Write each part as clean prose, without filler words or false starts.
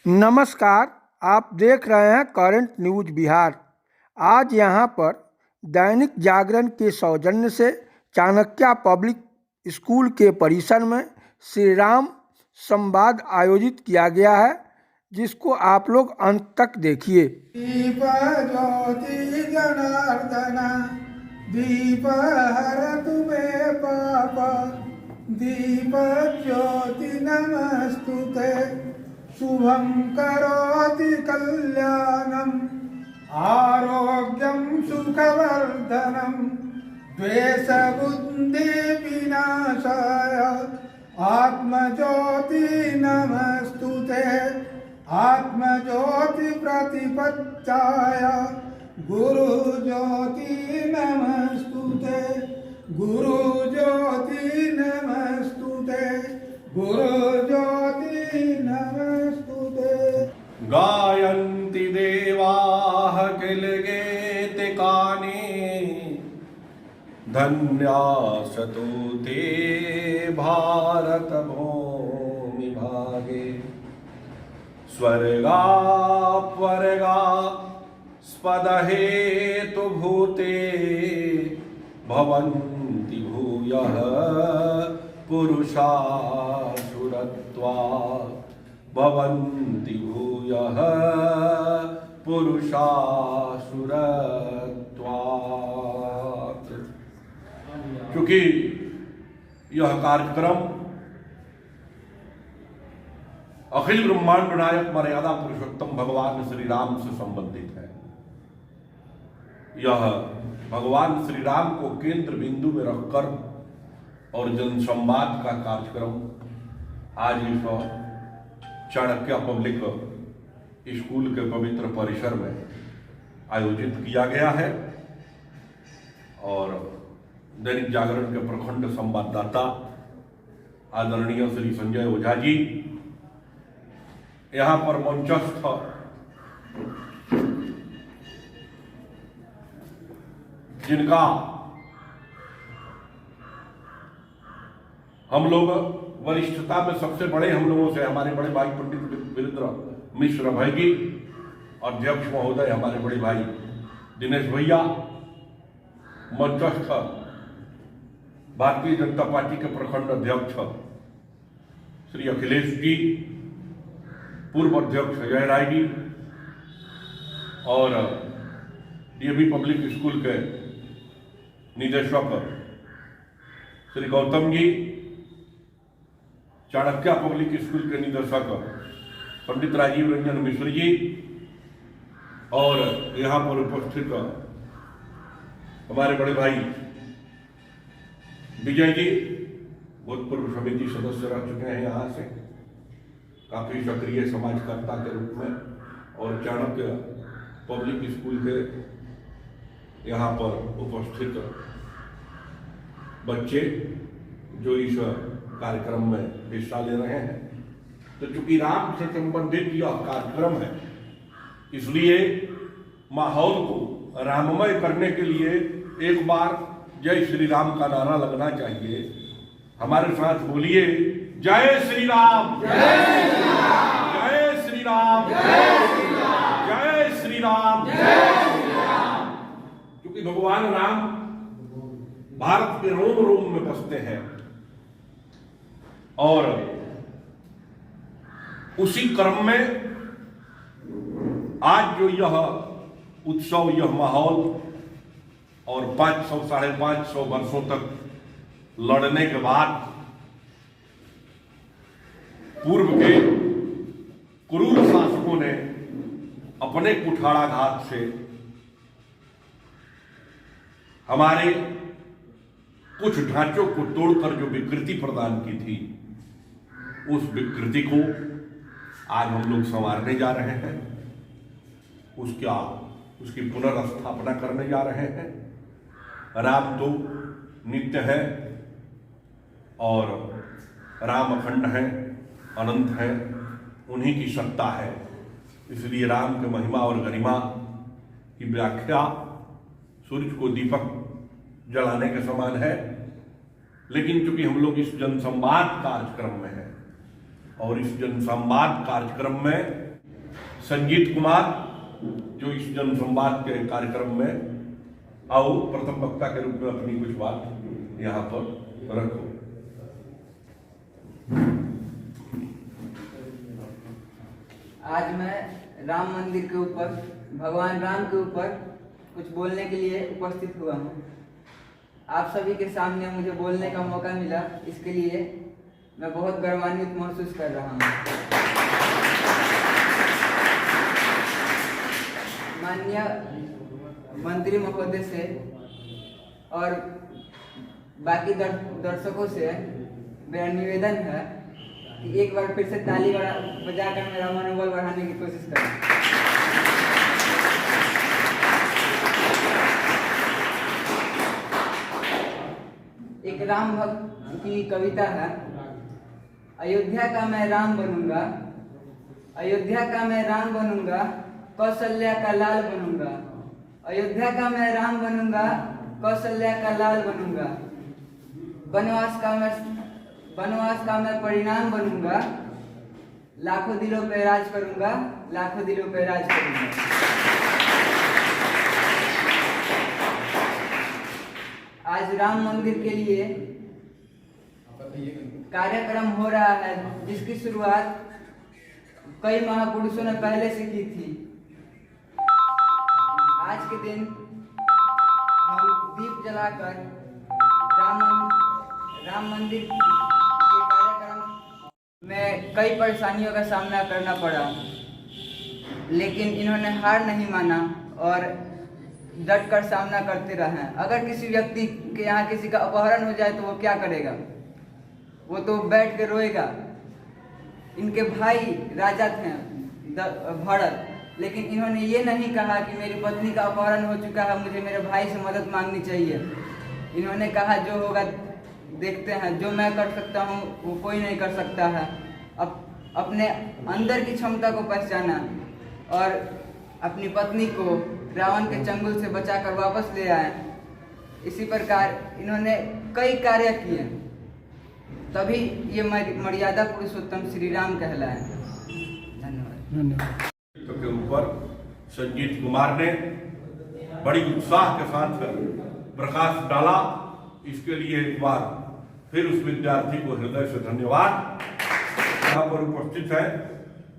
नमस्कार। आप देख रहे हैं करंट न्यूज बिहार। आज यहाँ पर दैनिक जागरण के सौजन्य से चाणक्य पब्लिक स्कूल के परिसर में श्री राम संवाद आयोजित किया गया है, जिसको आप लोग अंत तक देखिए। दीप ज्योति जनार्दन दीप हरतु मे पाप दीप ज्योति नमस्तुते शुभं करोति कल्याणं आरोग्यं सुखवर्धनं द्वेषबुद्धि विनाशाय आत्मज्योति नमस्तुते आत्मज्योति प्रतिपत्ताय गुरु ज्योति नमस्तुते गुरु ज्योति नमस्तुते गुरु ज्योति नमस्तुते। गायन्ति देवाः किल गीतिकानि धन्यासतु ते भारत भूमि भागे स्वर्गापवर्गा स्पदहेतु भूते भवन्ति भूयः पुरुषा सुरत्वा भवन्ति भूयः पुरुषा सुरत्वा। क्योंकि यह कार्यक्रम अखिल ब्रह्मांड नायक मर्यादा पुरुषोत्तम भगवान श्री राम से संबंधित है। यह भगवान श्री राम को केंद्र बिंदु में रखकर और जनसंवाद का कार्यक्रम आज इस चाणक्य पब्लिक स्कूल के पवित्र परिसर में आयोजित किया गया है। और दैनिक जागरण के प्रखंड संवाददाता आदरणीय श्री संजय ओझा जी यहाँ पर मंचस्थ जिनका हम लोग वरिष्ठता में सबसे बड़े हम लोगों से हमारे बड़े भाई पंडित वीरेंद्र मिश्र भाई जी, अध्यक्ष महोदय हमारे बड़े भाई दिनेश भैया, मंचस्थ भारतीय जनता पार्टी के प्रखंड अध्यक्ष श्री अखिलेश जी, पूर्व अध्यक्ष अजय राय जी और डीएवी पब्लिक स्कूल के निदेशक श्री गौतम जी, चाणक्य पब्लिक स्कूल के निदेशक पंडित राजीव रंजन मिश्र जी और यहाँ पर उपस्थित हमारे बड़े भाई विजय जी, भूतपूर्व समिति सदस्य रह चुके हैं यहाँ से, काफी सक्रिय समाजकर्ता के रूप में, और चाणक्य पब्लिक स्कूल के यहाँ पर उपस्थित बच्चे जो इस कार्यक्रम में हिस्सा ले रहे हैं। तो चूंकि राम से संबंधित यह कार्यक्रम है, इसलिए माहौल को राममय करने के लिए एक बार जय श्री राम का नारा लगना चाहिए। हमारे साथ बोलिए, जय श्री राम, जय श्री राम, जय श्री राम, जय श्री राम, जय श्री राम, जय श्री राम। क्योंकि भगवान राम भारत के रोम रोम में बसते हैं और उसी क्रम में आज जो यह उत्सव, यह माहौल और 500 साढ़े 500 वर्षों तक लड़ने के बाद पूर्व के क्रूर शासकों ने अपने कुठाराघात से हमारे कुछ ढांचों को तोड़कर जो विकृति प्रदान की थी, उस विकृति को आज हम लोग संवारने जा रहे हैं, उसकी पुनर्स्थापना करने जा रहे हैं। राम तो नित्य है और राम अखंड है, अनंत है, उन्हीं की सत्ता है। इसलिए राम के महिमा और गरिमा की व्याख्या सूर्य को दीपक जलाने के समान है। लेकिन चूंकि हम लोग इस जनसंवाद कार्यक्रम में हैं और इस जनसंवाद कार्यक्रम में संजीत कुमार, जो इस जन संवाद के कार्यक्रम में आओ प्रथम वक्ता के रूप में अपनी कुछ बात यहाँ पर रखो। आज मैं राम मंदिर के ऊपर, भगवान राम के ऊपर कुछ बोलने के लिए उपस्थित हुआ हूँ। आप सभी के सामने मुझे बोलने का मौका मिला, इसके लिए मैं बहुत गौरवान्वित महसूस कर रहा हूँ। माननीय मंत्री महोदय से और बाकी दर्शकों से मेरा निवेदन है कि एक बार फिर से ताली बजाकर मेरा मनोबल बढ़ाने की कोशिश करें। एक राम भक्त की कविता है, अयोध्या का मैं राम बनूंगा, अयोध्या का मैं राम बनूंगा, कौशल्या का लाल बनूंगा, अयोध्या का मैं राम बनूंगा, कौशल्या का लाल बनूंगा, वनवास का मैं परिणाम बनूंगा, लाखों दिलों पे राज करूंगा, लाखों दिलों पे राज करूंगा। आज राम मंदिर के लिए कार्यक्रम हो रहा है, जिसकी शुरुआत कई महापुरुषों ने पहले से की थी। आज के दिन हम दीप जलाकर राम मंदिर के कार्यक्रम में कई परेशानियों का सामना करना पड़ा, लेकिन इन्होंने हार नहीं माना और डट कर सामना करते रहे। अगर किसी व्यक्ति के यहाँ किसी का अपहरण हो जाए तो वो क्या करेगा? वो तो बैठ के रोएगा। इनके भाई राजा थे भरत, लेकिन इन्होंने ये नहीं कहा कि मेरी पत्नी का अपहरण हो चुका है, मुझे मेरे भाई से मदद मांगनी चाहिए। इन्होंने कहा जो होगा देखते हैं, जो मैं कर सकता हूँ वो कोई नहीं कर सकता है। अपने अंदर की क्षमता को पहचाना और अपनी पत्नी को रावण के चंगुल से बचाकर वापस ले आए। इसी प्रकार इन्होंने कई कार्य किए, तभी ये मर्यादा पुरुषोत्तम श्री राम कहलाए। धन्यवाद। के ऊपर संजीत कुमार ने बड़ी उत्साह के साथ प्रकाश डाला, इसके लिए एक बार फिर उस विद्यार्थी को हृदय से धन्यवाद। यहाँ पर उपस्थित है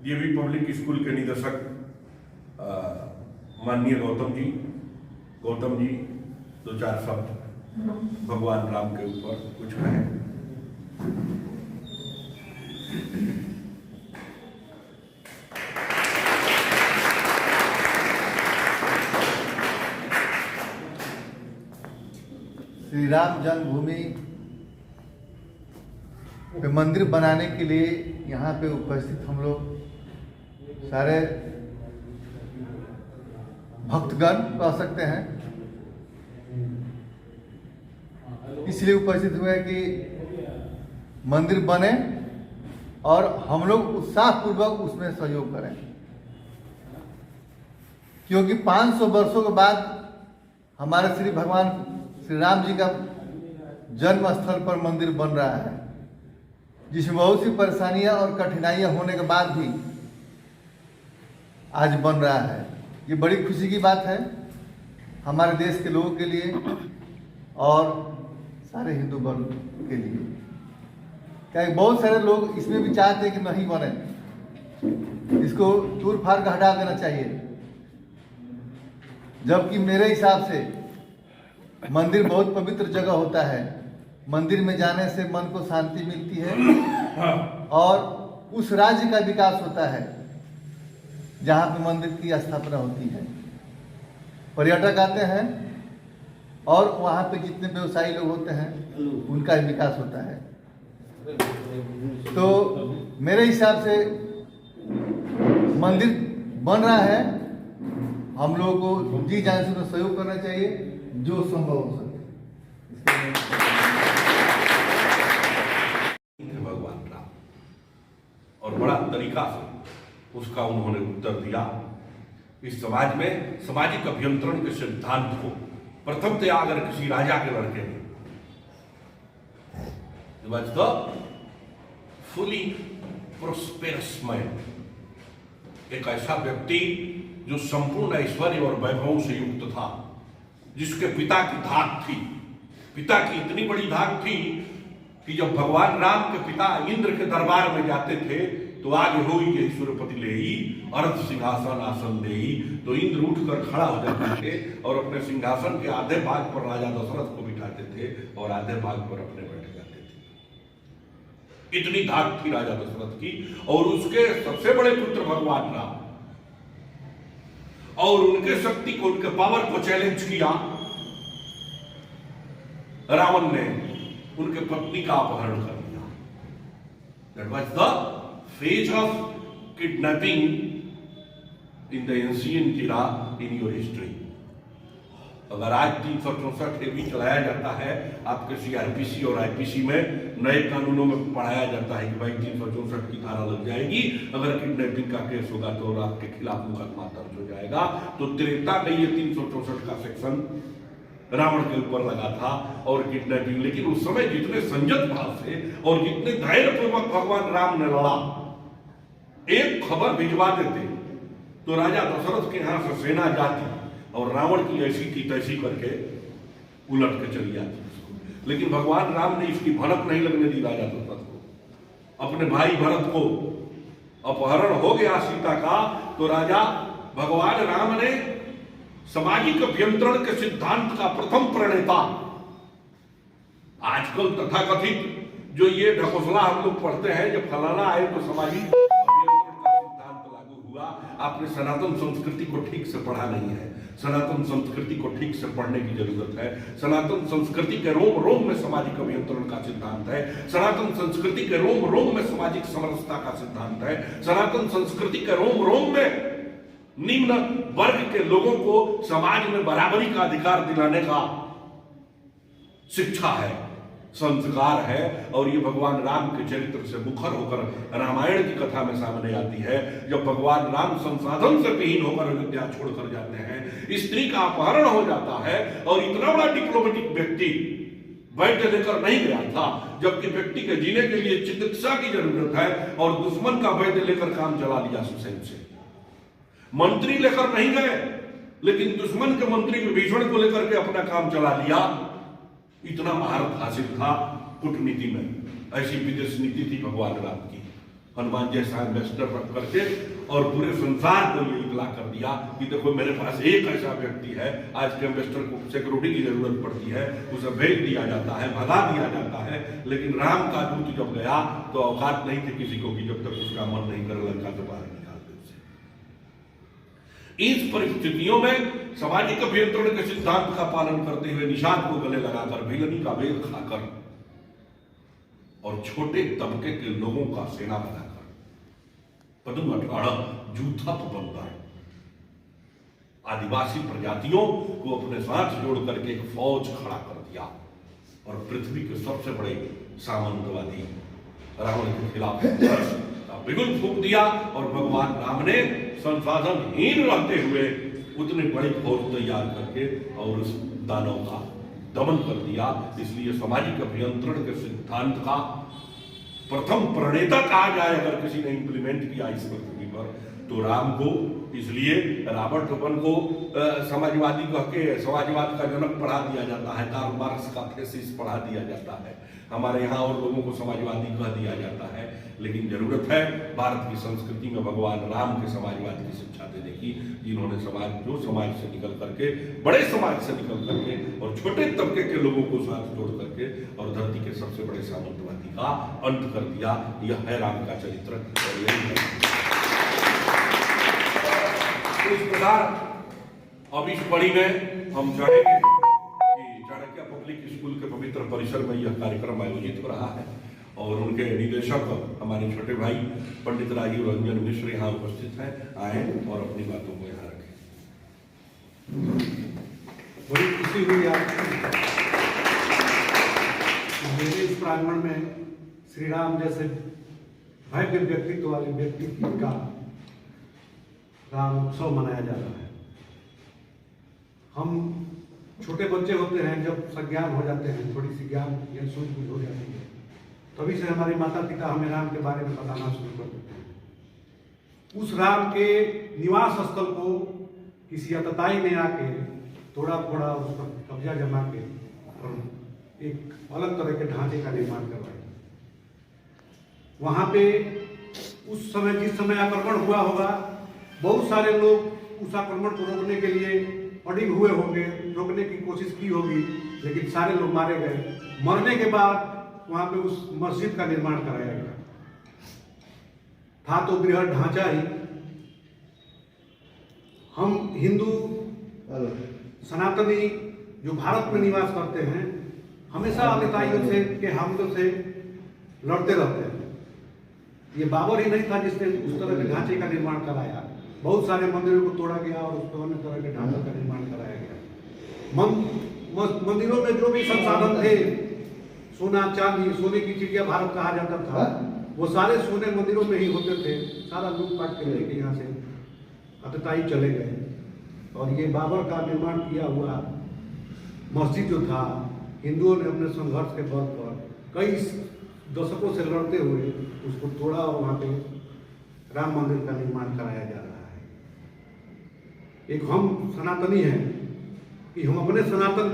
ये भी पब्लिक स्कूल के निदेशक माननीय गौतम जी, दो चार शब्द भगवान राम के ऊपर कुछ कहें। श्री राम जन्मभूमि पे मंदिर बनाने के लिए यहाँ पे उपस्थित हम लोग सारे भक्तगण कह सकते हैं, इसलिए उपस्थित हुए कि मंदिर बने और हम लोग उत्साहपूर्वक उसमें सहयोग करें, क्योंकि 500 वर्षों के बाद हमारे श्री भगवान श्री राम जी का जन्म स्थल पर मंदिर बन रहा है, जिसमें बहुत सी परेशानियां और कठिनाइयां होने के बाद भी आज बन रहा है। ये बड़ी खुशी की बात है हमारे देश के लोगों के लिए और सारे हिंदू वर्ग के लिए। क्या बहुत सारे लोग इसमें भी चाहते हैं कि नहीं बने, इसको तूर फाड़ कर हटा देना चाहिए, जबकि मेरे हिसाब से मंदिर बहुत पवित्र जगह होता है। मंदिर में जाने से मन को शांति मिलती है और उस राज्य का विकास होता है जहाँ पे मंदिर की स्थापना होती है। पर्यटक आते हैं और वहाँ पे जितने व्यवसायी लोग होते हैं उनका विकास होता है। तो मेरे हिसाब से मंदिर बन रहा है, हम लोगों को जी जान से सहयोग करना चाहिए जो संभव हो सके। भगवान राम और बड़ा तरीका से उसका उन्होंने उत्तर दिया। इस समाज में सामाजिक अभियंत्रण के सिद्धांत को प्रथमतया अगर किसी राजा के लड़के ने was the fully prosperous man, एक ऐसा व्यक्ति जो संपूर्ण ऐश्वर्य और वैभव से युक्त था, जिसके पिता की धाक थी। पिता की इतनी बड़ी धाक थी कि जब भगवान राम के पिता इंद्र के दरबार में जाते थे तो आगे हो ही ईश्वरपति ले ही अर्ध सिंहासन आसन दे ही, तो इंद्र उठकर खड़ा हो जाते थे और अपने सिंहासन के आधे भाग पर राजा दशरथ को बिठाते थे और आधे भाग पर अपने बैठ जाते थे। इतनी धाक थी राजा दशरथ की। और उसके सबसे बड़े पुत्र भगवान राम, और उनके शक्ति को, उनके पावर को चैलेंज किया रावण ने, उनके पत्नी का अपहरण कर दिया। That was the phase of kidnapping in the ancient era in your history. अगर आज 364 ए बी चलाया जाता है आपके सीआरपीसी और आईपीसी में, नए कानूनों में पढ़ाया जाता है कि भाई 364 की धारा लग जाएगी, अगर किडनैपिंग का केस होगा तो आपके खिलाफ मुकदमा दर्ज हो जाएगा। तो त्रेता में ये 364 का सेक्शन रावण के ऊपर लगा था और किडनैपिंग। लेकिन उस समय जितने संयत भाव से और जितने धैर्यपूर्वक भगवान राम ने लड़ा, एक खबर भिजवा देते तो राजा दशरथ के यहां से सेना जाती और रावण की ऐसी की तैसी करके उलट के चली जाती। लेकिन भगवान राम ने इसकी भनक नहीं लगने दी राजा दशरथ को। अपने भाई भरत को अपहरण हो गया सीता का, तो राजा भगवान राम ने सामाजिक अभ्यंतरण के सिद्धांत का प्रथम प्रणेता, आजकल तथाकथित जो ये ढकोसला हम लोग पढ़ते हैं, जब फलाना आए तो सामाजिक अभ्यंतरण का सिद्धांत लागू हुआ। आपने सनातन संस्कृति को ठीक से पढ़ा नहीं है। सनातन संस्कृति को ठीक से पढ़ने की जरूरत है। सनातन संस्कृति के रोम रोम में सामाजिक अभियंत्रण का सिद्धांत है। सनातन संस्कृति के रोम रोम में सामाजिक समरसता का सिद्धांत है। सनातन संस्कृति के रोम रोम में निम्न वर्ग के लोगों को समाज में बराबरी का अधिकार दिलाने का शिक्षा है, संस्कार है। और ये भगवान राम के चरित्र से मुखर होकर रामायण की कथा में सामने आती है। जब भगवान राम संसाधन से विहीन होकर अयोध्या छोड़कर जाते हैं, स्त्री का अपहरण हो जाता है और इतना बड़ा डिप्लोमेटिक व्यक्ति वैद्य लेकर नहीं गया था, जबकि व्यक्ति के जीने के लिए चिकित्सा की जरूरत है, और दुश्मन का वैद्य लेकर काम चला लिया सुसैन से। मंत्री लेकर नहीं गए, लेकिन दुश्मन के मंत्री विभीषण को लेकर के अपना काम चला लिया। इतना महारत हासिल था कूटनीति में। ऐसी विदेश नीति थी भगवान राम की। हनुमान जैसा एम्बेसडर रख करके और पूरे संसार को ये इतला कर दिया कि देखो मेरे पास एक ऐसा व्यक्ति है। आज के एम्बेसडर को सिक्योरिटी की जरूरत पड़ती है, उसे भेज दिया जाता है, भगा दिया जाता है। लेकिन राम का दूत जब गया तो औकात नहीं थी किसी को कि जब तक उसका मन नहीं करे लंका से बाहर निकाल दे उसे। इस परिस्थितियों में सामाजिक अभियंत्रण के सिद्धांत का पालन करते हुए, निषाद को गले लगाकर, भिलनी का वेद खाकर और छोटे तबके के लोगों का सेना बनाकर, पदम 18 जूथा बनकर आदिवासी प्रजातियों को अपने साथ जोड़ करके एक फौज खड़ा कर दिया और पृथ्वी के सबसे बड़े सामंतवादी रावण के खिलाफ बिगुल फूंक दिया। और भगवान राम ने संसाधनहीन रहते हुए उतनी बड़ी फौज तैयार करके और उस दानव का दमन कर दिया। इसलिए सामाजिक अभियंत्रण के सिद्धांत का प्रथम प्रणेता कहा जाए अगर किसी ने इंप्लीमेंट किया इस पृथ्वी पर तो राम को। इसलिए रॉबर्ट ओपन को समाजवादी कह के समाजवाद का जनक पढ़ा दिया जाता है, कार्ल मार्क्स का थीसिस पढ़ा दिया जाता है, हमारे यहाँ और लोगों को समाजवादी कह दिया जाता है। लेकिन जरूरत है भारत की संस्कृति में भगवान राम के समाजवाद की शिक्षा देने की, जिन्होंने समाज से निकल करके, बड़े समाज से निकल करके और छोटे तबके के लोगों को साथ जोड़ करके और धरती के सबसे बड़े सामंतवादी का अंत कर दिया। यह है राम का चरित्र। और यही इस प्रकार अब इस कड़ी में हम चाहेंगे कि चाणक्य पब्लिक स्कूल के पवित्र परिसर में यह कार्यक्रम आयोजित हो रहा है और उनके निदेशक हमारे छोटे भाई पंडित राजीव रंजन मिश्र यहाँ उपस्थित हैं। आए और अपनी बातों को यहाँ रखें। बड़ी खुशी हुई आज मेरे इस प्रांगण में श्री राम जैसे भव्य व्यक्तित्व वाले व्यक्ति का राम उत्सव मनाया जा रहा है। हम छोटे बच्चे होते हैं, जब सज्ञान हो जाते हैं, थोड़ी सी ज्ञान या सूझबूझ हो जाती है, तभी से हमारे माता पिता हमें राम के बारे में बताना शुरू कर देते हैं। उस राम के निवास स्थल को किसी अतताई ने आके थोड़ा थोड़ा उस पर कब्जा जमा के और एक अलग तरह के ढांचे का निर्माण करवाया। वहां पे उस समय जिस समय आक्रमण हुआ होगा, बहुत सारे लोग उस आक्रमण को रोकने के लिए अड़िग हुए होंगे, रोकने की कोशिश की होगी, लेकिन सारे लोग मारे गए। मरने के बाद वहां पे उस मस्जिद का निर्माण कराया गया। था तो बृहद ढांचा ही। हम हिंदू सनातनी जो भारत में निवास करते हैं, हमेशा अतिताइयों से के हमलों से लड़ते रहते हैं। ये बाबर ही नहीं था जिसने उस तरह के ढांचे का निर्माण कराया। बहुत सारे मंदिरों को तोड़ा गया और उस पर अन्य तरह के ढांचे का निर्माण कराया गया। मंदिरों में जो भी संसाधन थे, सोना चांदी, सोने की चिड़िया भारत कहा जाता था, वो सारे सोने मंदिरों में ही होते थे। सारा लूटपाट के लेके यहाँ से अतिताई चले गए। और ये बाबर का निर्माण किया हुआ मस्जिद जो था, हिंदुओं ने अपने संघर्ष के बल पर कई दशकों से लड़ते हुए उसको तोड़ा और वहाँ पे राम मंदिर का निर्माण कराया जा रहा है। एक हम सनातनी हैं कि हम अपने सनातन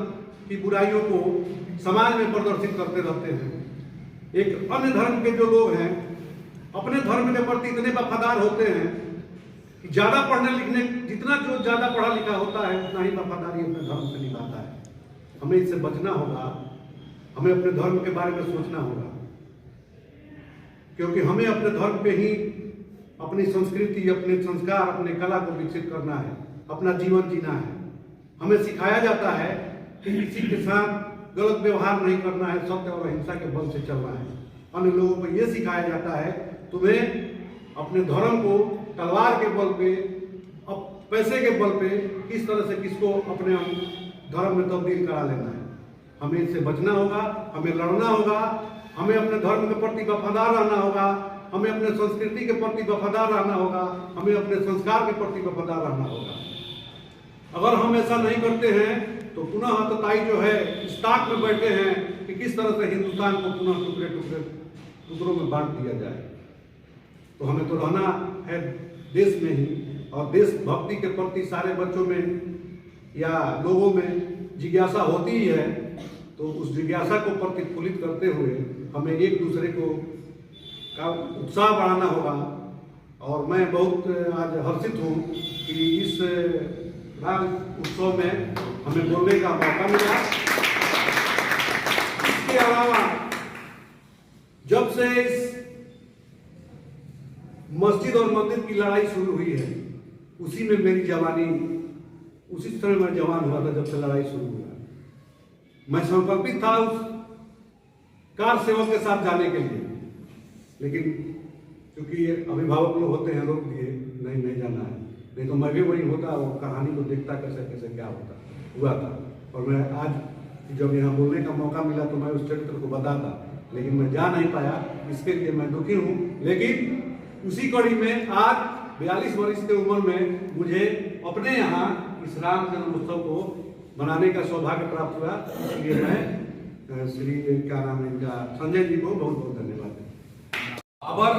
की बुराइयों को समाज में प्रदर्शित करते रहते हैं। एक अन्य धर्म के जो लोग हैं अपने धर्म के प्रति इतने वफादार होते हैं कि ज्यादा पढ़ने लिखने, जितना जो ज्यादा पढ़ा लिखा होता है उतना ही वफादारी अपने धर्म से निभाता है। हमें इससे बचना होगा। हमें अपने धर्म के बारे में सोचना होगा, क्योंकि हमें अपने धर्म पे ही अपनी संस्कृति, अपने संस्कार, अपने कला को विकसित करना है, अपना जीवन जीना है। हमें सिखाया जाता है कि किसी के साथ गलत व्यवहार नहीं करना है, सत्य और अहिंसा के बल से चलना है। अन्य लोगों को यह सिखाया जाता है तुम्हें अपने धर्म को तलवार के बल पे, अब पैसे के बल पे किस तरह से किसको अपने धर्म में तब्दील करा लेना है। हमें इससे बचना होगा, हमें लड़ना होगा, हमें अपने धर्म के प्रति वफादार रहना होगा, हमें अपने संस्कृति के प्रति वफादार रहना होगा, हमें अपने संस्कार के प्रति वफादार रहना होगा। अगर हम ऐसा नहीं करते हैं तो पुनः अतताई जो है इस ताक में बैठे हैं कि किस तरह से हिंदुस्तान को पुनः टुकड़ों में बांट दिया जाए। तो हमें तो रहना है देश में ही, और देशभक्ति के प्रति सारे बच्चों में या लोगों में जिज्ञासा होती ही है। तो उस जिज्ञासा को प्रतिफलित करते हुए हमें एक दूसरे को का उत्साह बढ़ाना होगा। और मैं बहुत आज हर्षित हूँ कि इस राम उत्सव में हमें बोलने का मौका मिला। इसके अलावा जब से इस मस्जिद और मंदिर की लड़ाई शुरू हुई है, उसी में मेरी जवानी, उसी समय मैं जवान हुआ था जब से लड़ाई शुरू हुआ। मैं संकल्पित था उस कार सेवक के साथ जाने के लिए, लेकिन क्योंकि अभिभावक लोग होते हैं, रोक दिए, नहीं जाना है। नहीं तो मैं भी वही होता, वो कहानी को देखता कैसे कैसे क्या हुआ था। और मैं आज जब यहाँ बोलने का मौका मिला तो मैं उस चरित्र को बताता, लेकिन मैं जा नहीं पाया। इसके लिए मैं दुखी हूँ। लेकिन उसी कड़ी में आज 42 वर्ष की उम्र में मुझे अपने यहाँ इस राम जन्मोत्सव को मनाने का सौभाग्य प्राप्त हुआ। इसलिए मैं श्री क्या नाम है इनका, संजय जी को बहुत बहुत धन्यवाद देता। बाबर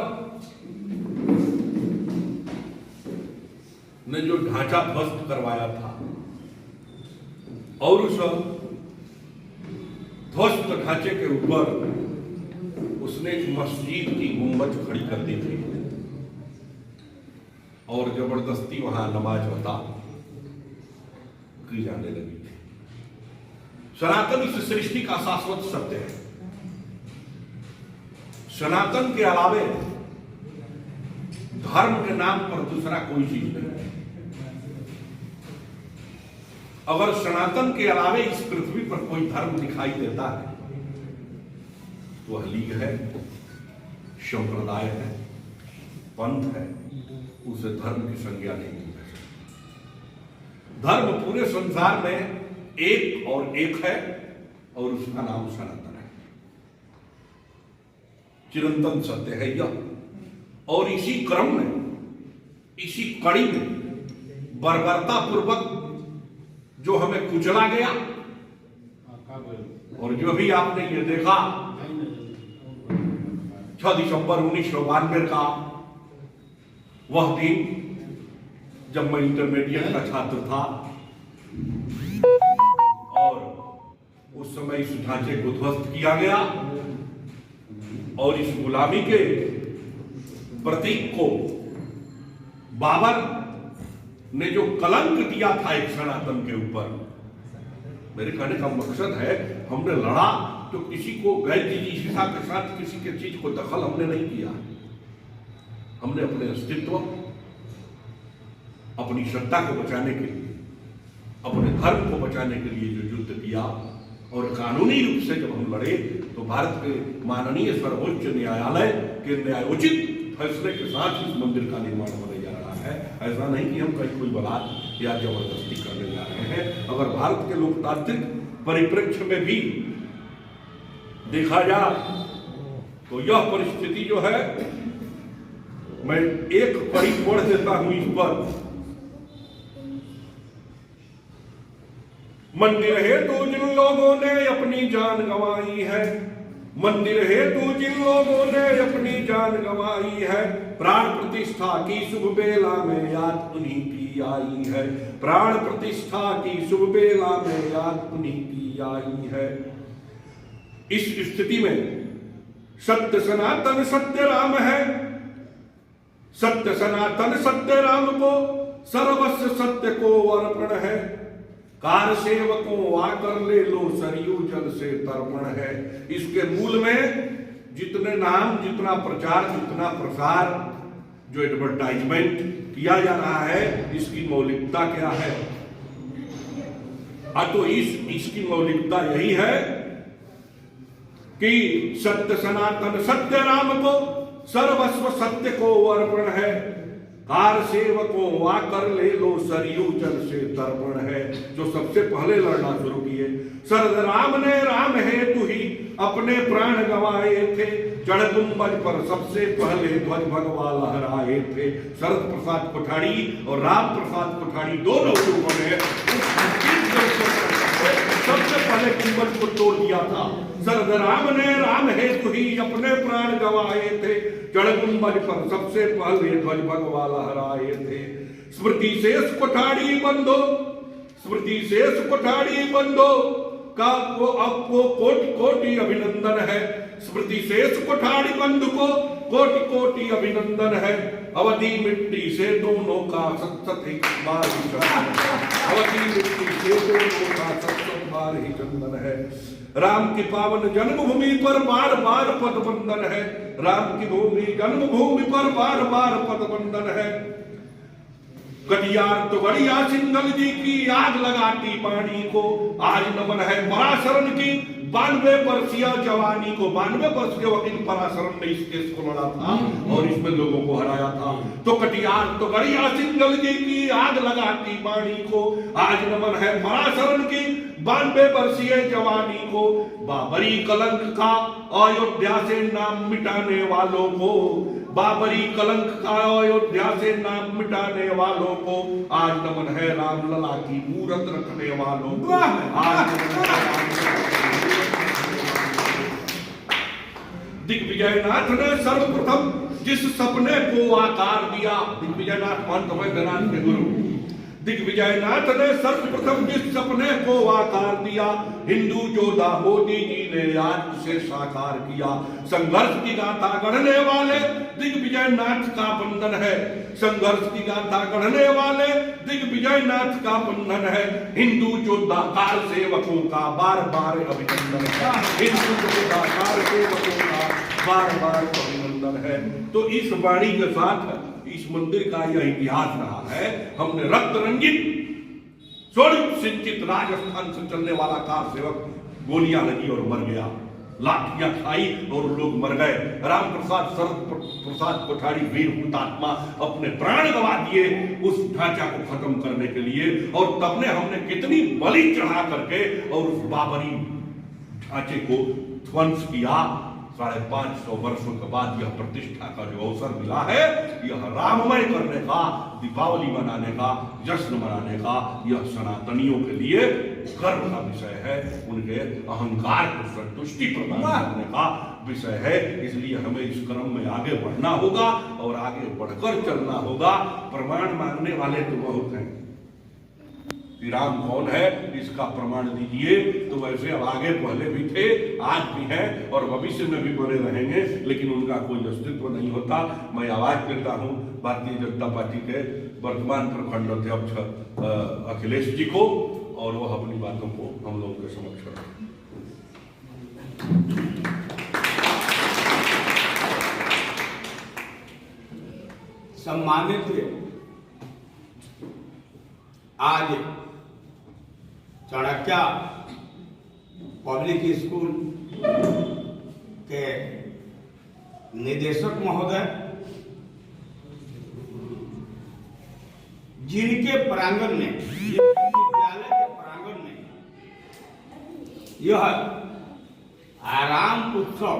ने जो ढांचा ध्वस्त करवाया था और उस ध्वस्त ढांचे के ऊपर उसने एक मस्जिद की गुंबद खड़ी कर दी थी और जबरदस्ती वहां नमाज अता की जाने लगी थी। सनातन इस सृष्टि का शाश्वत सत्य है। सनातन के अलावे धर्म के नाम पर दूसरा कोई चीज नहीं है। अगर सनातन के अलावे इस पृथ्वी पर कोई धर्म दिखाई देता है तो वह लीग है, संप्रदाय है, पंथ है, उसे धर्म की संज्ञा नहीं दी जा सकती। धर्म पूरे संसार में एक और एक है और उसका नाम सनातन है, चिरंतन सत्य है यह। और इसी क्रम में, इसी कड़ी में बर्बरता पूर्वक जो हमें कुचला गया और जो भी आपने ये देखा 6 दिसंबर 1992 का वह दिन जब मैं इंटरमीडिएट का छात्र था और उस समय इस ढांचे को ध्वस्त किया गया और इस गुलामी के प्रतीक को बाबर ने जो कलंक दिया था एक सनातन के ऊपर, मेरे कहने का मकसद है हमने लड़ा तो किसी को गैर चिकित्सा के साथ किसी के चीज को दखल हमने नहीं किया। हमने अपने अस्तित्व, अपनी सत्ता को बचाने के लिए, अपने धर्म को बचाने के लिए जो युद्ध किया और कानूनी रूप से जब हम लड़े तो भारत के माननीय सर्वोच्च न्यायालय के न्यायोचित फैसले के साथ इस मंदिर का निर्माण होने जा रहा है। ऐसा नहीं कि हम कहीं कोई बलात् या जबरदस्ती करने जा रहे हैं। अगर भारत के लोकतांत्रिक परिप्रेक्ष्य में भी देखा जाए तो यह परिस्थिति जो है, मैं एक कड़ी पढ़ देता हूं इस पर। मंदिर हेतु जिन लोगों ने अपनी जान गंवाई है, मंदिर हेतु जिन लोगों ने अपनी जान गंवाई है, प्राण प्रतिष्ठा की शुभ बेला में याद उन्हीं की आई है, प्राण प्रतिष्ठा की शुभ बेला में याद उन्हीं की आई है। इस स्थिति में सत्य सनातन सत्य राम है, सत्य सनातन सत्य राम को सर्वस्व सत्य को अर्पण है, कार सेवकों आकर ले लो सरयू जल से तर्पण है। इसके मूल में जितने नाम, जितना प्रचार, जितना प्रसार, जो एडवर्टाइजमेंट किया जा रहा है, इसकी मौलिकता क्या है? तो इसकी मौलिकता यही है कि सत्य सनातन सत्य राम को सर्वस्व सत्य को अर्पण है, कार सेवकों आकर ले लो सरयू जल से तर्पण है। जो सबसे पहले लड़ना शुरू किए, शरद राम ने राम हेतु ही अपने प्राण गंवाए थे, चढ़ गुंबज पर सबसे पहले ध्वज भगवा लहराए थे। शरद प्रसाद कोठारी और राम प्रसाद कोठारी दोनों लोगों ने सबसे पहले गुंबज को तोड़ दिया था। शरद राम ने राम हेतु ही अपने प्राण गंवाए थे, चढ़ गुंबज पर सबसे पहले ध्वज भगवा लहराए थे। स्मृति शेष कोठारी बंधो, स्मृति शेष कोठारी बंधो का आपको कोटि कोटि अभिनंदन है, स्मृति शेष कोठारी बंधु को कोटि कोटि अभिनंदन है। अवधि मिट्टी से दोनों का सतसत एक बार ही चंदन है, अवधि मिट्टी से दोनों का सतसत बार ही चंदन है। राम की पावन जन्मभूमि पर बार बार पद बंदन है, राम की भूमि जन्मभूमि पर बार बार पद बंदन है। कटियार तो गड़िया सिंगल जी की आग लगाती पानी को, आज नमन है पराशरण की 92 वर्षीय जवानी को। 92 वर्ष के वकील पराशरण ने इस केस को लड़ा था और इसमें लोगों को हराया था। तो कटियार तो गड़िया सिंगल जी की आग लगाती पानी को, आज नमन है पराशरण की 92 वर्षीय जवानी को। बाबरी कलंक का अयोध्या से नाम मिटाने वालों को, बाबरी कलंक का अयोध्या से नाम मिटाने वालों को, आज नमन है रामलला की मूरत रखने वालों को। आज दिग्विजयनाथ ने सर्वप्रथम जिस सपने को आकार दिया, दिग्विजयनाथ महंत वैद्यनाथ के गुरु, दिग्विजयनाथ ने सर्वप्रथम जिस सपने को आकार दिया, हिंदू योद्धा मोदी जी ने आज उसे साकार किया। संघर्ष की गाथा गढ़ने वाले दिग्विजयनाथ का बंधन है, संघर्ष की गाथा गढ़ने वाले दिग्विजयनाथ का बंधन है। हिंदू योद्धा कार सेवकों का बार बार अभिनंदन है, हिंदू योद्धा कार सेवकों का बार बार अभिनंदन है। तो इस वाणी के साथ इस मंदिर का यह इतिहास रहा है। हमने रक्त रंजित स्वरूप सिंचित राजस्थान से चलने वाला कार सेवक गोलियां लगी और मर गया, लाठियां खाई और लोग मर गए। राम प्रसाद शरद प्रसाद कोठारी वीर हुतात्मा अपने प्राण गंवा दिए उस ढांचा को खत्म करने के लिए, और तब ने हमने कितनी बलि चढ़ा करके और उस बाबरी ढांचे को ध्वंस किया। 550 वर्षों के बाद यह प्रतिष्ठा का जो अवसर मिला है, यह राममय करने का, दीपावली मनाने का, जश्न मनाने का, यह सनातनियों के लिए गर्व का विषय है। उनके अहंकार को संतुष्टि प्रदान करने का, विषय है। इसलिए हमें इस क्रम में आगे बढ़ना होगा और आगे बढ़कर चलना होगा। प्रमाण मांगने वाले तो बहुत हैं कि राम कौन है इसका प्रमाण दीजिए, तो वैसे अब आगे पहले भी थे, आज भी हैं और भविष्य में भी बने रहेंगे, लेकिन उनका कोई अस्तित्व नहीं होता। मैं आवाज देता हूं भारतीय जनता पार्टी के वर्तमान प्रखंड अध्यक्ष अखिलेश जी को, और वह अपनी बातों को हम लोगों के समक्ष रखें। सम्मानित आज चाणक्य पब्लिक स्कूल के निदेशक महोदय, जिनके प्रांगण में, विद्यालय के प्रांगण में यह आराम उत्सव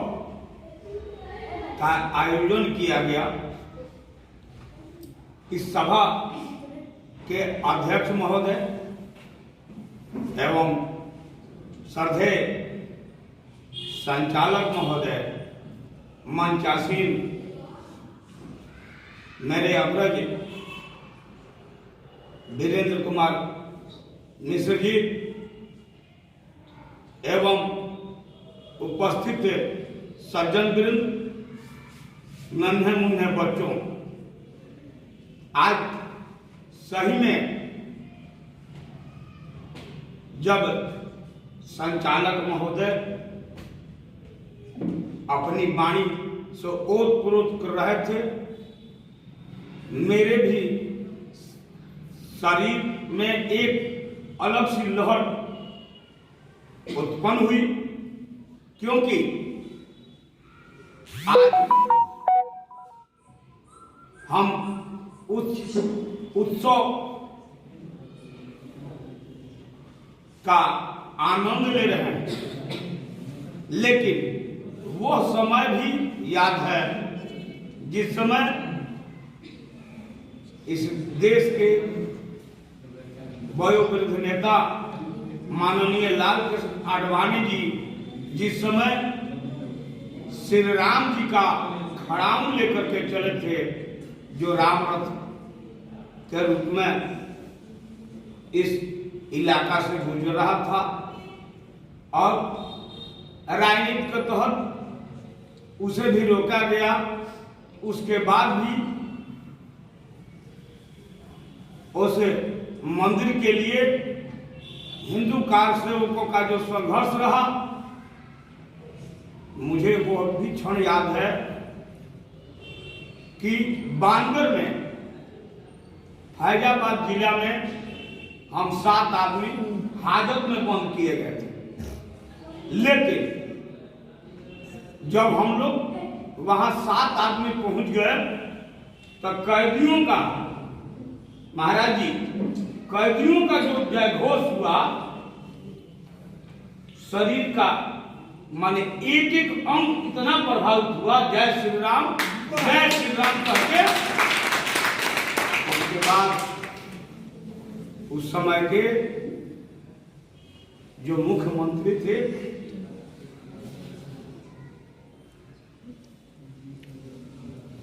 का आयोजन किया गया, इस सभा के अध्यक्ष महोदय एवं श्रद्धेय संचालक महोदय, मंचासीन मेरे अग्रज वीरेंद्र कुमार मिश्र जी एवं उपस्थित सज्जन वृंद, नन्हे मुन्ने बच्चों, आज सही में जब संचालक महोदय अपनी वाणी से ओत-प्रोत कर रहे थे, मेरे भी शरीर में एक अलग सी लहर उत्पन्न हुई, क्योंकि आज हम उत्सव का आनंद ले रहे हैं, लेकिन वो समय भी याद है जिस समय इस देश के वयोवृद्ध नेता माननीय लाल कृष्ण आडवाणी जी जिस समय श्री राम जी का खड़ाऊ लेकर के चले थे, जो राम रथ के रूप में इस इलाका से गुजर रहा था, और राजनीति के तहत उसे भी रोका गया। उसके बाद भी उस मंदिर के लिए हिंदू कारसेवकों का जो संघर्ष रहा, मुझे वो भी क्षण याद है कि 92 में फैजाबाद जिला में हम 7 आदमी हाजत में बंद किए गए थे, लेकिन जब हम लोग वहां 7 आदमी पहुंच गए तो कैदियों का, महाराज जी, कैदियों का जो जयघोष हुआ, शरीर का माने एक एक अंग इतना प्रभावित हुआ, जय श्री राम कहके। उसके बाद उस समय के जो मुख्यमंत्री थे,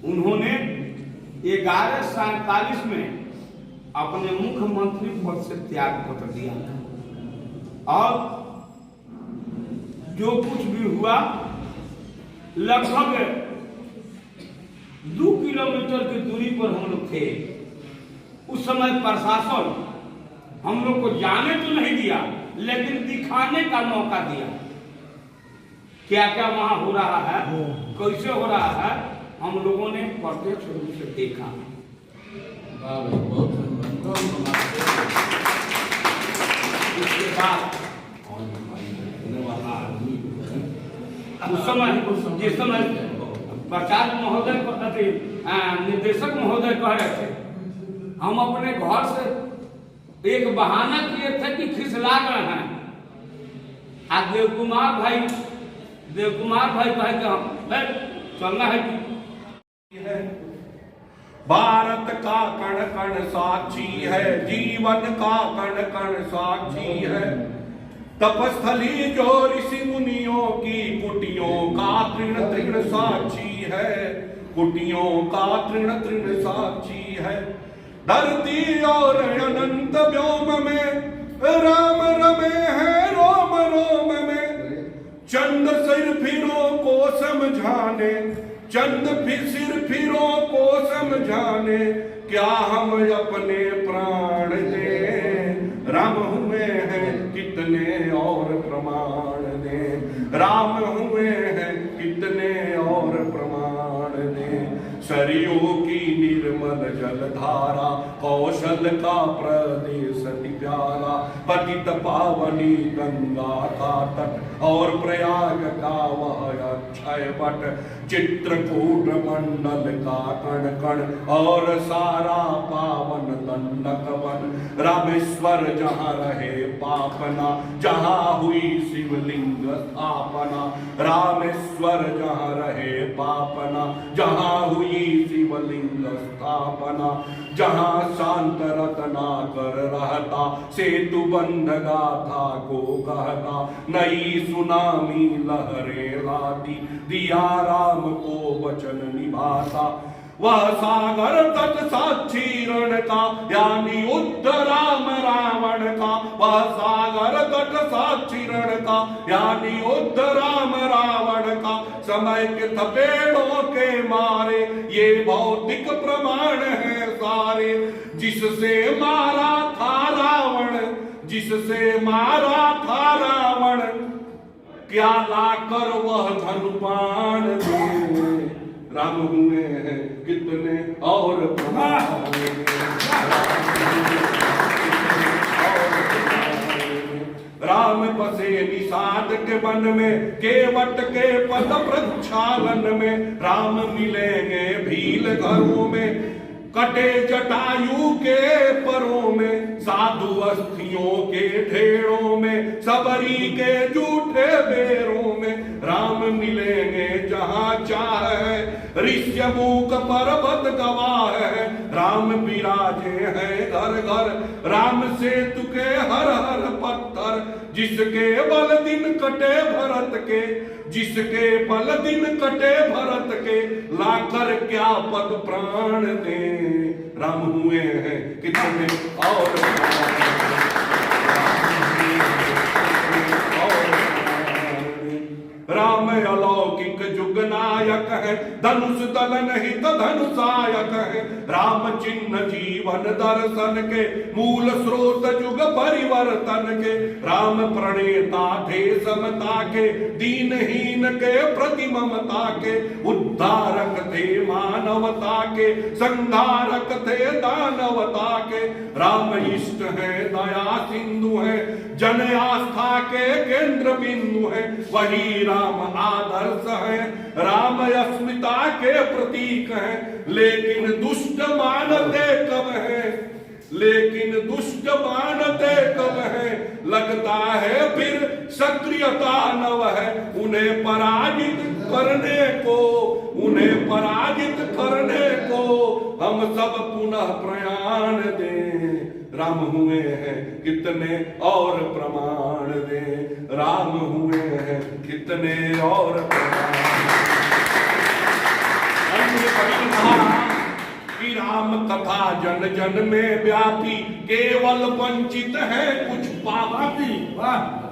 उन्होंने 1147 में अपने मुख्यमंत्री पद से त्याग पत्र दिया, और जो कुछ भी हुआ, लगभग 2 किलोमीटर की दूरी पर हम लोग थे। उस समय प्रशासन हम लोग को जाने तो नहीं दिया, लेकिन दिखाने का मौका दिया, क्या क्या वहां हो रहा है, कैसे हो रहा है, हम लोगों ने प्रत्यक्ष रूप से देखा। उसके बाद उस समय जिस समय प्रचार महोदय निर्देशक महोदय कह रहे थे, हम अपने घर से एक बहाना किए थे कि खिसला गए हैं, आज देवकुमार भाई कहे कि हम चलना है कि भारत का कण कण साक्षी है, जीवन का कण कण साक्षी है। तपस्थली जो ऋषि मुनियों की कुटियों का तृण तृण साक्षी है, कुटियों का तृण तृण साक्षी है। धरती और अनंत व्योम में राम रमे हैं रोम रोम में। चंद सिर फिरों को समझाने, चंद सिर फिरों को समझाने, क्या हम अपने प्राण दें। राम हुए हैं कितने और प्रमाण दें, राम हुए हैं कितने और प्रमाण दें। सरयू की निर्मल जलधारा, कौशल का प्रदेश अति प्यारा। पतित पावनी गंगा का तट और प्रयाग का वह अक्षय वट। चित्रकूट मंडल का कण कण और सारा पावन दंडक वन। रामेश्वर जहाँ रहे पापना, जहाँ हुई शिवलिंग स्थापना। रामेश्वर जहाँ रहे पापना, जहाँ हुई शिवलिंग स्थापना। जहाँ शांत रत्नाकर रहता, सेतु बंध गाथा को कहता। नई सुनामी लहरें लाती, दिया राम को वचन निभाता। वह सागर तट साक्षी रण का, यानी युद्ध राम रावण का। वह सागर तट साक्षी रण का, यानी युद्ध राम रावण का। समय के थपेड़ों के मारे ये भौतिक प्रमाण है सारे। जिससे मारा था रावण, जिससे मारा था रावण, क्या लाकर वह धनुपाण दे। राम हुए हैं कितने और प्रमाण राम बसे निषाद के वन में, केवट के पद प्रक्षालन में। राम मिलेंगे भील घरों में, कटे जटायु के परों में। साधु अस्थियों के ढेरों में, सबरी के जूठे बेरों में। राम मिलेंगे जहाँ चाहे, ऋष्यमुख पर्वत गवाह है। राम विराजे हैं घर घर, राम सेतु के हर हर पत्थर। जिसके बल दिन कटे भरत के, जिसके बल दिन कटे भरत के, लाकर क्या पद प्राण दे। राम हुए हैं कितने और राम अलौकिक जुग नायक है, धनुष दलन हित धनुषायक है। राम चिन्ह जीवन दर्शन के, मूल स्रोत जुग परिवर्तन के। राम प्रणेता थे समता के, दीनहीन के प्रति ममता के। उद्धारक थे मानवता के, संहारक थे दानवता के। राम इष्ट है दया सिंधु है, जन आस्था के केंद्र बिंदु है। वही राम आदर्श है, राम अस्मिता के प्रतीक है। लेकिन दुष्ट मानते कब है, लेकिन दुष्ट मानते कब है। लगता है फिर सक्रियता नव है, उन्हें पराजित करने को, उन्हें पराजित करने को हम सब पुनः प्रयाण दें। राम हुए हैं कितने और प्रमाण दें, राम हुए हैं कितने और प्रमाण। कि राम कथा जन जन में व्यापी, केवल वंचित है कुछ पापी।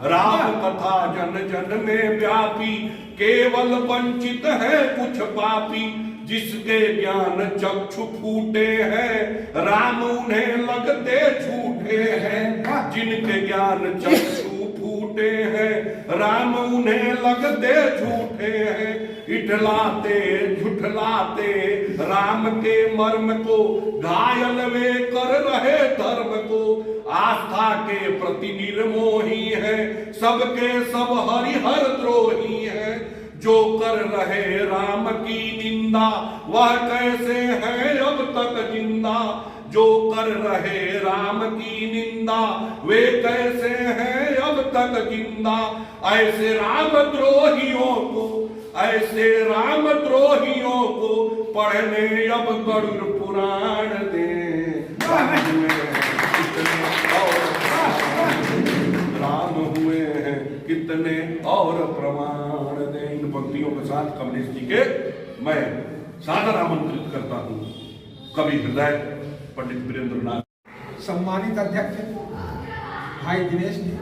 राम कथा जन जन में व्यापी, केवल वंचित है कुछ पापी। जिसके ज्ञान चक्षु फूटे हैं, राम उन्हें लगते झूठे हैं। जिनके ज्ञान चक्षु फूटे हैं, राम उन्हें लगते झूठे हैं। इठलाते झुठलाते राम के मर्म को, घायल वे कर रहे धर्म को। आस्था के प्रति निर्मोही है, सबके सब हरिहर द्रोही है। जो कर रहे राम की निंदा, वह कैसे है अब तक जिंदा। जो कर रहे राम की निंदा, वे कैसे हैं अब तक जिंदा। ऐसे राम द्रोहियों को, ऐसे राम द्रोहियों को पढ़ने अब गरुड़ पुराण दे। राम हुए प्रसाद कमलेश जी के मैं सादर आमंत्रित करता हूँ। कवि हृदय पंडित वीरेंद्र नाथ। सम्मानित अध्यक्ष भाई दिनेश जी,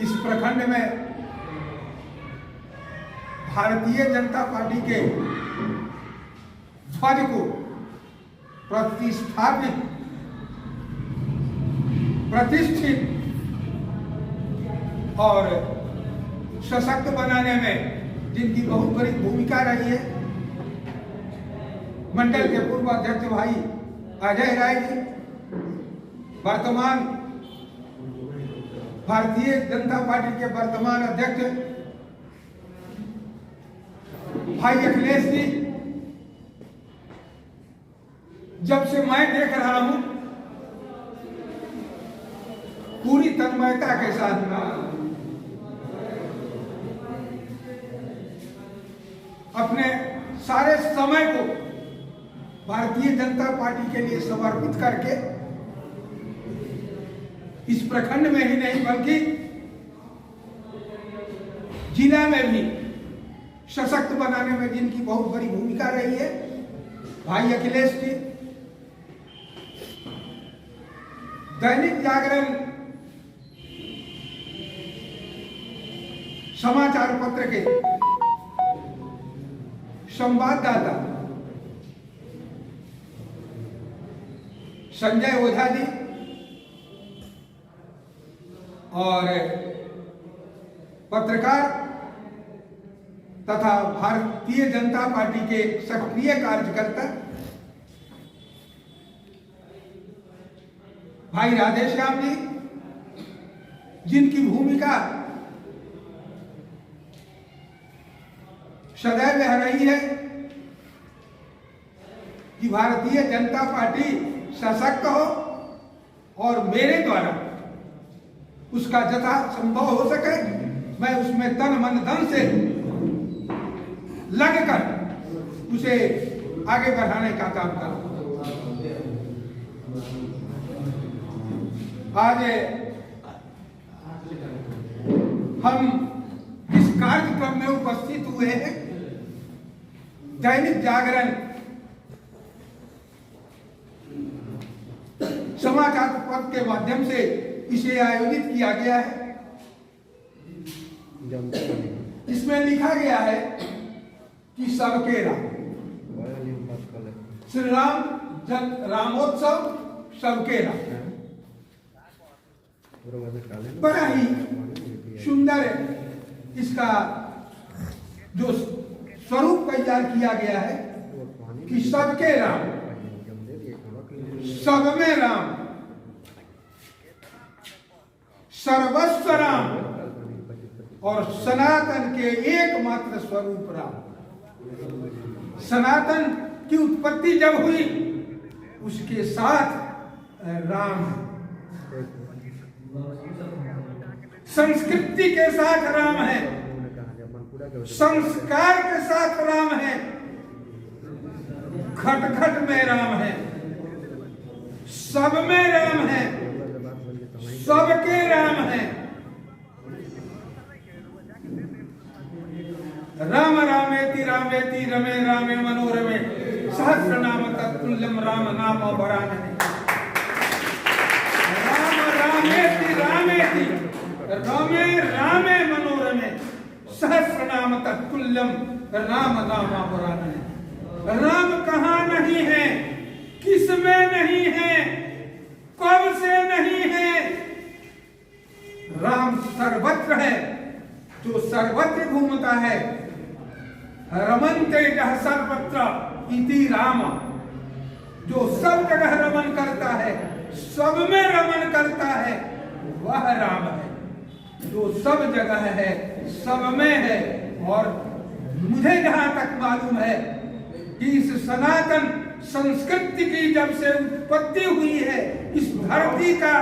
इस प्रखंड में भारतीय जनता पार्टी के ध्वज को प्रतिष्ठापित, प्रतिष्ठित और सशक्त बनाने में जिनकी बहुत बड़ी भूमिका रही है, मंडल के पूर्व अध्यक्ष भाई अजय राय जी, वर्तमान भारतीय जनता पार्टी के वर्तमान अध्यक्ष भाई अखिलेश जी, जब से मैं देख रहा हूं पूरी तन्मयता के साथ अपने सारे समय को भारतीय जनता पार्टी के लिए समर्पित करके इस प्रखंड में ही नहीं बल्कि जिला में भी सशक्त बनाने में जिनकी बहुत बड़ी भूमिका रही है, भाई अखिलेश जी दैनिक जागरण समाचार पत्र के संवाददाता संजय ओझा जी और पत्रकार तथा भारतीय जनता पार्टी के सक्रिय कार्यकर्ता भाई राधेश्याम जी, जिनकी भूमिका सदैव रही है कि भारतीय जनता पार्टी सशक्त हो और मेरे द्वारा उसका जथा संभव हो सके मैं उसमें तन मन धन से लगकर उसे आगे बढ़ाने का काम करूं। आज हम इस कार्यक्रम में उपस्थित हुए हैं दैनिक जागरण समाचार पत्र के माध्यम से इसे आयोजित किया गया है। इसमें लिखा गया है कि सबके राम, श्री राम रामोत्सव सबके राम। बड़ा ही सुंदर इसका जो स्वरूप तैयार किया गया है कि सबके राम, सब में राम, सर्वस्व राम और सनातन के एकमात्र स्वरूप राम। सनातन की उत्पत्ति जब हुई उसके साथ राम है, संस्कृति के साथ राम है, संस्कार के साथ राम है, खट खट में राम है, सब में राम है, सबके राम है। राम रामेति रामेति रमे रामे मनोरमे सहस्र नाम तत्तुल्यम राम नाम वरानने। राम रामेति रामेति रमे रामे मनोरमे सहस्र नाम तत्तुल्यम राम नाम वरानने। राम कहाँ नहीं है, किस में नहीं है, कब से नहीं है। राम सर्वत्र है, जो सर्वत्र घूमता है। रमन्ते जह सर्वत्र इति राम, जो सब जगह रमन करता है, सब में रमन करता है, वह राम है। जो सब जगह है, सब में है। और मुझे जहां तक मालूम है कि इस सनातन संस्कृति की जब से उत्पत्ति हुई है, इस धरती का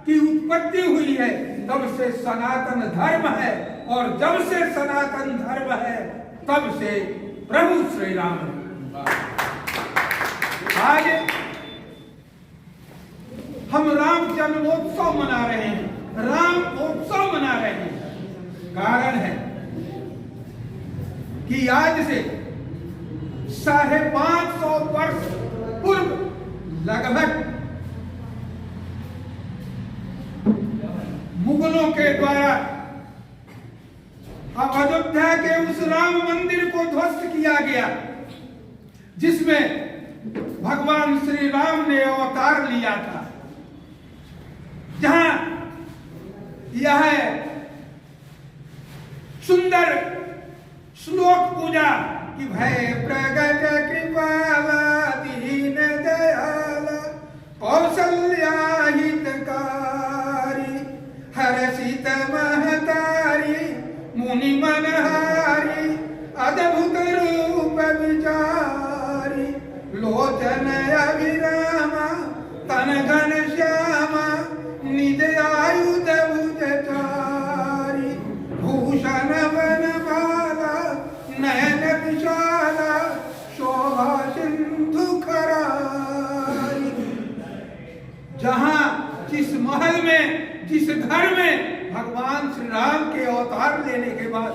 की उत्पत्ति हुई है, तब से सनातन धर्म है। और जब से सनातन धर्म है तब से प्रभु श्री राम है। आज हम राम जन्मोत्सव मना रहे हैं, राम उत्सव मना रहे हैं। कारण है कि आज से 550 वर्ष पूर्व लगभग मुगलों के द्वारा अयोध्या के उस राम मंदिर को ध्वस्त किया गया, जिसमें भगवान श्री राम ने अवतार लिया था। जहां यह सुंदर श्लोक पूजा कि भय प्रगट कृपाला दीन दयाल कौशल्या हितकारी हर्षित महतारी मुनि मनहारी अद्भुत रूप विचारी लोचन अभिरामा तन घन श्यामा निज आयुध भुजचारी भूषण वन बाला नयन विशाला शोभा सिंधु करारी। जहां जिस महल में, जिस घर में भगवान श्री राम के अवतार लेने के बाद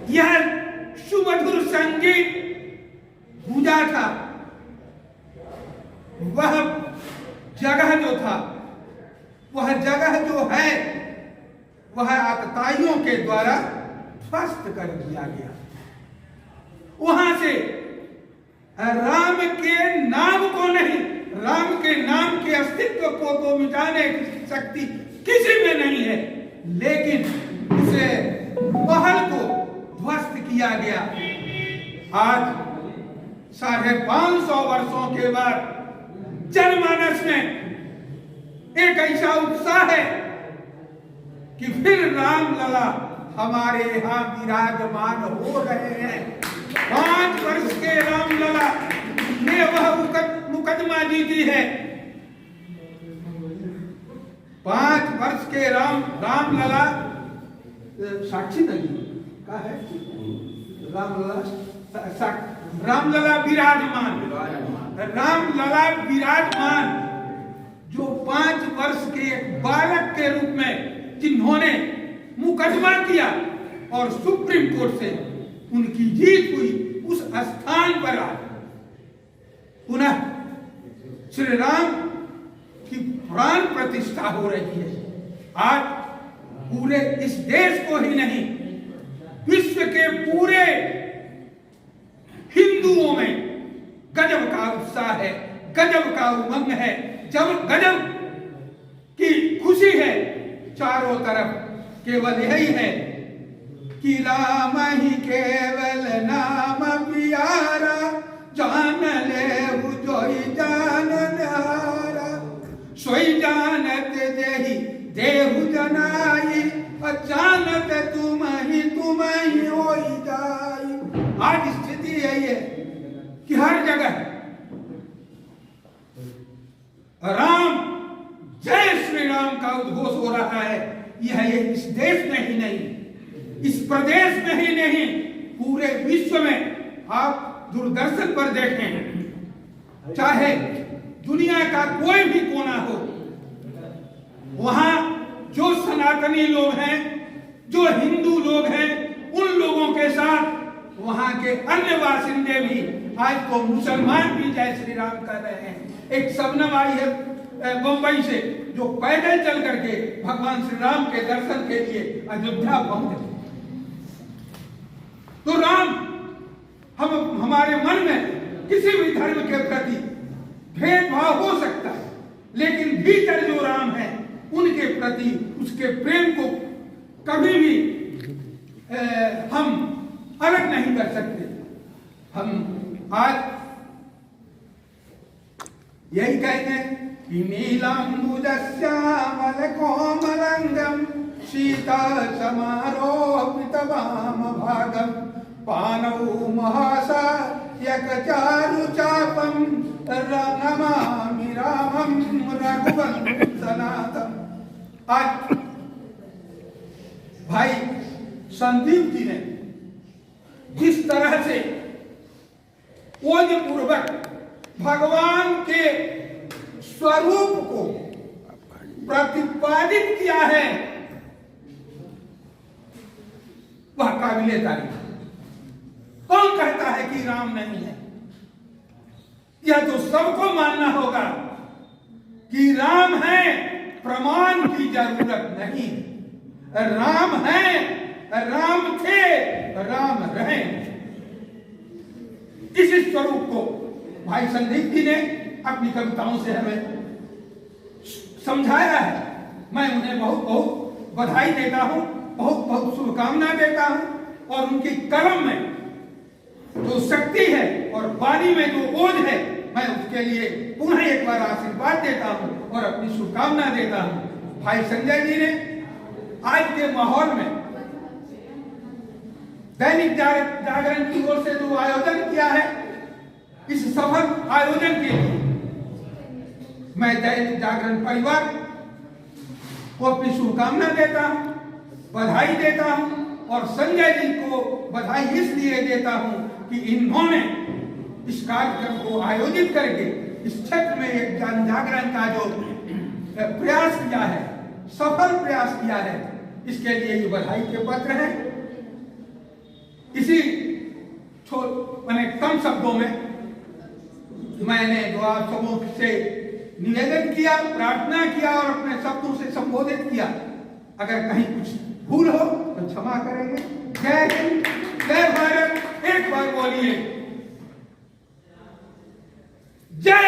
यह सुमधुर संगीत गूंजा था, वह जगह जो था, वह जगह जो है, वह आतताइयों के द्वारा ध्वस्त कर दिया गया। वहां से राम के नाम को नहीं, राम के नाम के अस्तित्व को तो मिटाने की शक्ति किसी में नहीं है, लेकिन उसे महल को ध्वस्त किया गया। आज 550 वर्षों के बाद जनमानस में एक ऐसा उत्साह है कि फिर रामलला हमारे यहाँ विराजमान हो रहे हैं। 5 वर्ष के रामलला ने वह मुकदमा जीती है। 5 वर्ष के रामलला साक्षी नहीं का है, रामलला विराजमान, रामलला विराजमान, जो 5 वर्ष के एक बालक के रूप में जिन्होंने मुकदमा किया और सुप्रीम कोर्ट से उनकी जीत हुई, उस स्थान पर आज पुनः श्री राम की प्राण प्रतिष्ठा हो रही है। आज पूरे इस देश को ही नहीं, विश्व के पूरे हिंदुओं में गजब का उत्साह है, गजब का उमंग है, गजब की खुशी है। चारों तरफ केवल यही है कि राम ही केवल नाम प्यारा, जान ले जोई जान नारा, सोई जानत देहि देहु जनाई, अचानक तुम ही होई जाई। आज स्थिति यही है कि हर जगह राम, जय श्री राम का उद्घोष हो रहा है। यह इस देश में ही नहीं, इस प्रदेश में ही नहीं, पूरे विश्व में आप दूरदर्शन पर देखें, चाहे दुनिया का कोई भी कोना हो, वहां जो सनातनी लोग हैं, जो हिंदू लोग हैं, उन लोगों के साथ वहां के अन्य बासिंदे भी, आज तो मुसलमान भी जय श्री राम कर रहे हैं। एक शबनम आई है बंबई से, जो पैदल चल करके भगवान श्री राम के दर्शन के लिए अयोध्या पहुंचे। तो राम, हमारे मन में किसी भी धर्म के प्रति भेदभाव हो सकता है, लेकिन भीतर जो राम है उनके प्रति उसके प्रेम को कभी भी हम अलग नहीं कर सकते। हम आज यही कहते हैं कि नीलांबुजश्यामल कोमलंगम सीता समारोपित वाम भागम पानौ महासा यकचारु चापम नमामि रामम रघुवंशनाथम। आज भाई संदीप जी ने जिस तरह से ओज पूर्वक भगवान के स्वरूप को प्रतिपादित किया है, वह काबिले तारीफ है। कौन कहता है कि राम नहीं है? यह तो सबको मानना होगा कि राम है, प्रमाण की जरूरत नहीं। राम है, राम थे, राम रहे। इस स्वरूप को भाई संदीप जी ने अपनी कविताओं से हमें समझाया है। मैं उन्हें बहुत बहुत बधाई देता हूं, बहुत बहुत शुभकामना देता हूं, और उनकी कलम में जो शक्ति है और वाणी में जो ओज है, मैं उसके लिए पुनः एक बार आशीर्वाद देता हूं और अपनी शुभकामना देता हूं। भाई संजय जी ने आज के माहौल में दैनिक जागरण की ओर से जो आयोजन किया है, इस सफल आयोजन के लिए मैं दैनिक जागरण परिवार को अपनी शुभकामना देता हूं, बधाई देता हूं, और संजय जी को बधाई इसलिए देता हूं कि इन्होंने इस कार्यक्रम को आयोजित करके इस क्षेत्र में एक जन जागरण का जो प्रयास किया है, सफल प्रयास किया है, इसके लिए ये बधाई के पत्र हैं। इसी मैंने कम शब्दों में मैंने जो आप सबों से निवेदन किया, प्रार्थना किया और अपने शब्दों से संबोधित किया। अगर कहीं कुछ भूल हो तो क्षमा करेंगे। जय हिंद, जय भारत। एक बार बोलिए जय